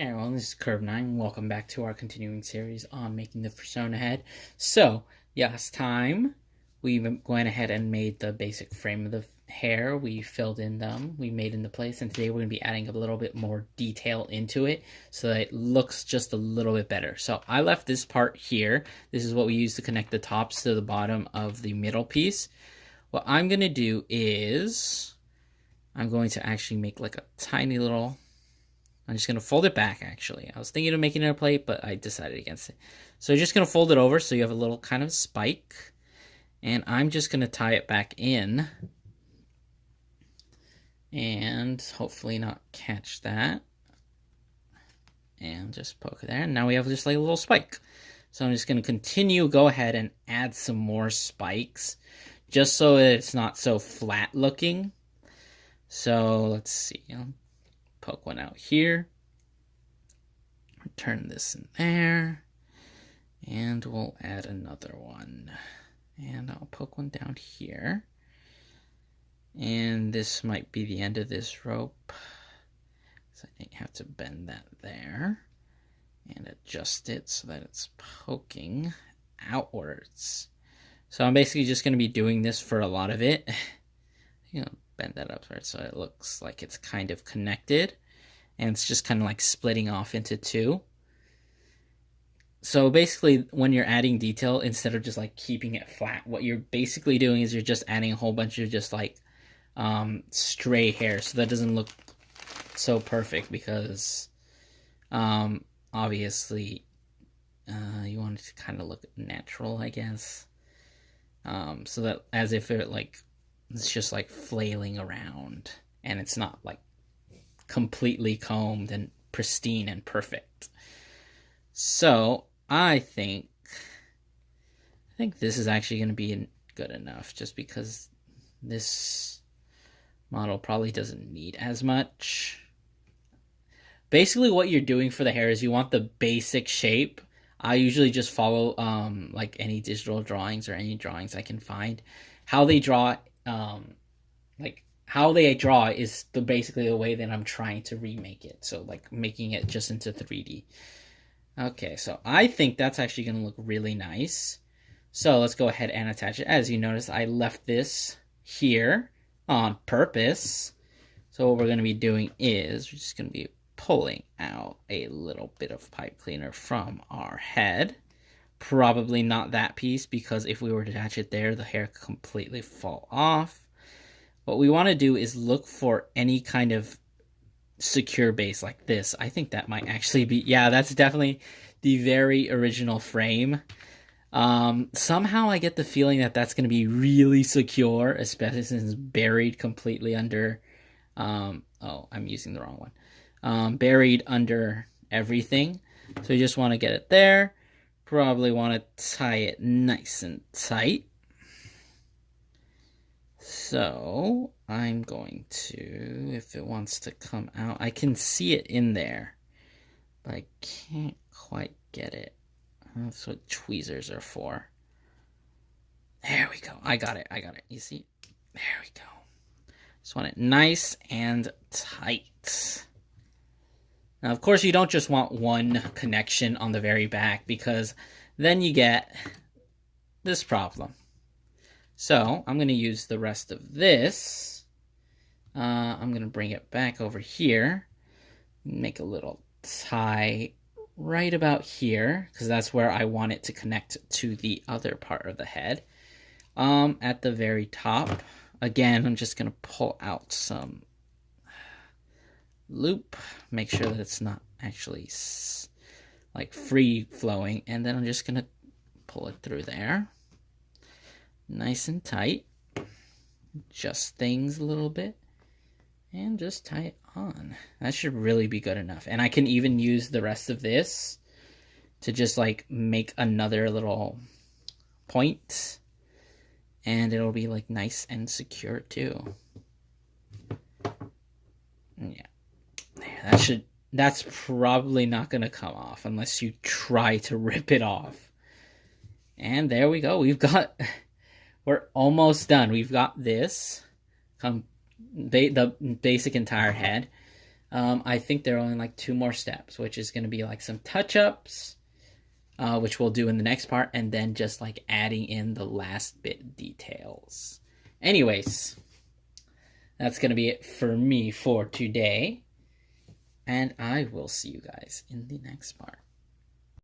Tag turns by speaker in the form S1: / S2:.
S1: Hey everyone, this is Curve9. Welcome back to our continuing series on making the Fursona head. So, last time we went ahead and made the basic frame of the hair. We filled in them, we made into place, and today we're going to be adding a little bit more detail into it so that it looks just a little bit better. So I left this part here. This is what we use to connect the tops to the bottom of the middle piece. What I'm going to do is I'm going to actually make like a tiny little... I'm just going to fold it back, actually. I was thinking of making it a plate, but I decided against it. So you're just going to fold it over so you have a little kind of spike. And I'm just going to tie it back in. And hopefully not catch that. And just poke it there. And now we have just like a little spike. So I'm just going to go ahead and add some more spikes. Just so that it's not so flat looking. So let's see. Poke one out here, turn this in there, and we'll add another one. And I'll poke one down here. And this might be the end of this rope. So I think you have to bend that there and adjust it so that it's poking outwards. So I'm basically just going to be doing this for a lot of it. Bend that upward so it looks like it's kind of connected, and it's just kind of like splitting off into two. So basically, when you're adding detail, instead of just like keeping it flat, what you're basically doing is you're just adding a whole bunch of just like stray hair, so that doesn't look so perfect, because obviously you want it to kind of look natural, I guess, so that as if it it's just like flailing around, and it's not like completely combed and pristine and perfect. So I think this is actually going to be good enough, just because this model probably doesn't need as much. Basically what you're doing for the hair is you want the basic shape. I usually just follow like any digital drawings or any drawings I can find. How they draw is basically the way that I'm trying to remake it. So like making it just into 3D. Okay, so I think that's actually going to look really nice. So let's go ahead and attach it. As you notice, I left this here on purpose. So what we're going to be doing is we're just going to be pulling out a little bit of pipe cleaner from our head. Probably not that piece, because if we were to attach it there, the hair could completely fall off. What we want to do is look for any kind of secure base like this. I think that might actually be, yeah, that's definitely the very original frame. Somehow I get the feeling that that's going to be really secure, especially since it's buried completely under, oh, I'm using the wrong one. Buried under everything. So you just want to get it there. Probably want to tie it nice and tight. So I'm going to, if it wants to come out, I can see it in there, but I can't quite get it. That's what tweezers are for. There we go. I got it. You see? There we go. Just want it nice and tight. Now, of course, you don't just want one connection on the very back, because then you get this problem. So I'm going to use the rest of this. I'm going to bring it back over here. Make a little tie right about here, because that's where I want it to connect to the other part of the head. At the very top, again, I'm just going to pull out some loop, make sure that it's not actually like free flowing, and then I'm just gonna pull it through there nice and tight, adjust things a little bit, and just tie it on. That should really be good enough. And I can even use the rest of this to just like make another little point, and it'll be like nice and secure too. Yeah. That's probably not going to come off unless you try to rip it off. And there we go. We're almost done. We've got this, the basic entire head. I think there are only like 2 more steps, which is going to be like some touch-ups, which we'll do in the next part, and then just like adding in the last bit details. Anyways, that's going to be it for me for today, and I will see you guys in the next part.